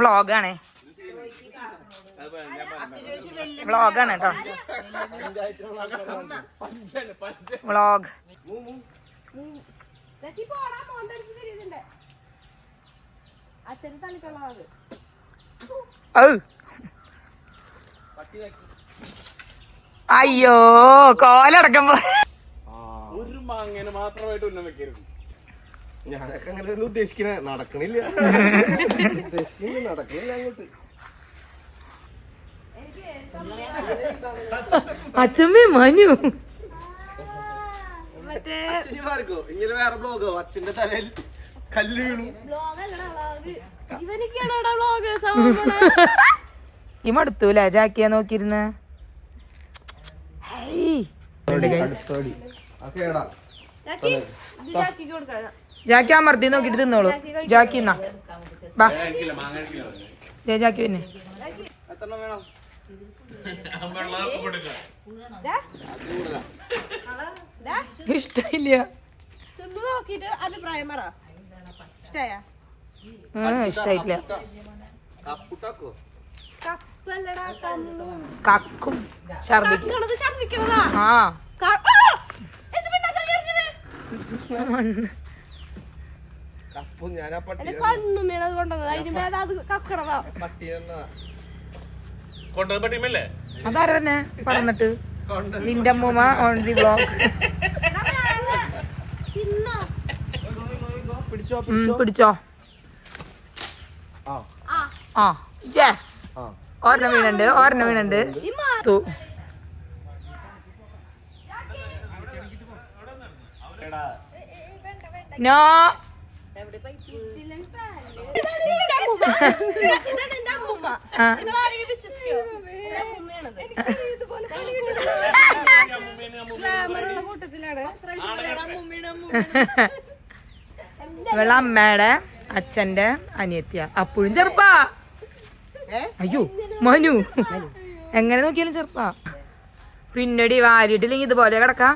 വ്ളോഗാണ് വ്ളോഗാണ് കേട്ടോ വ്ളോഗ്. അയ്യോ കോലടക്കുമ്പോ ഒരു മാങ്ങനെ മാത്രമായിട്ട് ഉന്നം വെക്കരുത്. ഞാനൊക്കെ അങ്ങനെ ഉദ്ദേശിക്കണ നടക്കണില്ല നടക്കണില്ല അങ്ങോട്ട്. അച്ഛമ്മേ മനു മാർക്കോ ഇങ്ങനെ വേറെ ബ്ലോഗോ അച്ഛന്റെ തലയിൽ കല്ല് വീണു. ഈ മടുത്തൂല ജാക്കിയാ നോക്കിയിരുന്ന ജാക്കി അമർത്തി നോക്കിട്ട് തിന്നോളൂ. ജാക്കി എന്നാ ബാ ജാക്കി പിന്നെ ഇഷ്ടമില്ല ഇഷ്ടായിട്ടില്ല. കക്കും ഛർദിക്കും. ആ അതാരന്നെ പറഞ്ഞിട്ട് നിന്റെ അമ്മൂമ്മ ഓൺ ദി ബ്ലോഗ്. പിടിച്ചോ. ആ യെസ് ഒരെണ്ണം വീണുണ്ട്. നോ ഇവളെ അമ്മയുടെ അച്ഛന്റെ അനിയത്തിയ. അപ്പോഴും ചെറുപ്പാ. അയ്യോ മനു എങ്ങനെ നോക്കിയാലും ചെറുപ്പാ. പിന്നടി വാരിയിട്ടില്ലെങ്കിൽ ഇതുപോലെ കിടക്കാം.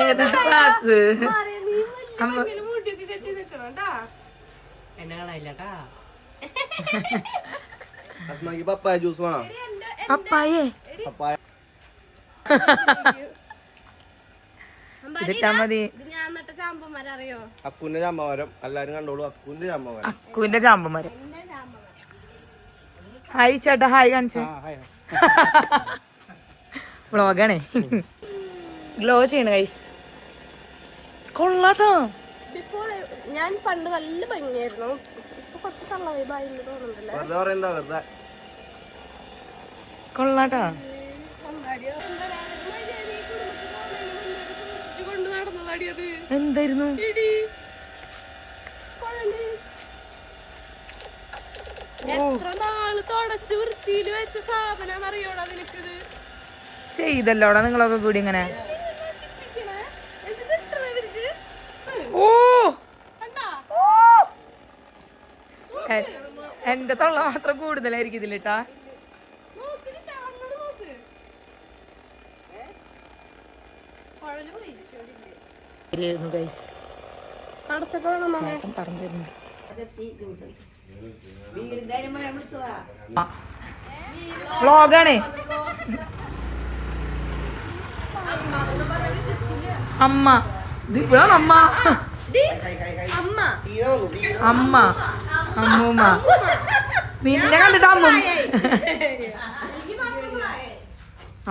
ഏതാ ക്ലാസ് പപ്പായ ജ്യൂസ് വേണം. പപ്പായേ ഇതിട്ടാ മതി. അക്കുവിന്റെ ചാമ്പമരം എല്ലാരും കണ്ടോളൂ. അക്കുവിന്റെ ചാമ്പമരം. ഹായ് ചേട്ടാ ഹായ് കാണിച്ച വ്ളോഗാണേ. ഗ്ലോ ചെയ്യണ ഗൈസ് കൊള്ളാട്ടോ. ഞാൻ പണ്ട് നല്ല ഭംഗിയായിരുന്നു. കുറച്ച് തോന്നുന്നുണ്ടല്ലേ കൊള്ളാട്ടോ. എന്തായിരുന്നു എത്ര നാള് തുടച്ച് വൃത്തിയില് വെച്ച സാധനം അറിയോടാ നിനക്കിത്? ചെയ്തല്ലോടാ നിങ്ങളൊക്കെ കൂടി ഇങ്ങനെ. ഓ എന്റെ തൊള്ള മാത്രം കൂടുതലായിരിക്കും ഇതിലിട്ടാ. പറഞ്ഞിരുന്നു വ്ളോഗാണേ. അമ്മ ഇപ്പോഴാണ് അമ്മ അമ്മ അമ്മൂമ്മ നിന്നെ കണ്ടിട്ട് അമ്മ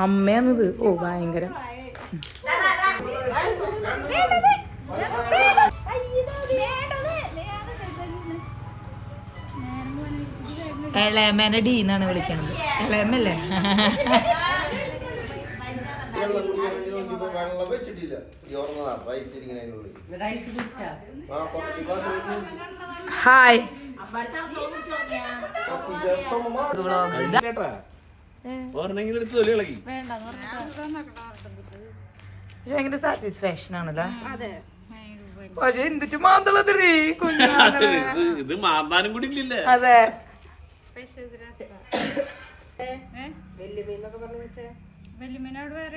അമ്മയാന്നത്. ഓ ഭയങ്കര എളയമേനെ ഡി എന്നാണ് വിളിക്കണത്. എളയമല്ലേ ഹായ് ഭയങ്കര സാറ്റിസ്ഫാക്ഷൻ ആണല്ലോ. പക്ഷെ എന്തിട്ട് മാന്തളത് ഇത് മാന്താനും കൂടി ഇല്ലല്ലേ. അതെ വല്യമ്മ എന്നൊക്കെ പറഞ്ഞു വിളിച്ചേ? വല്യമ്മനോട് വേറെ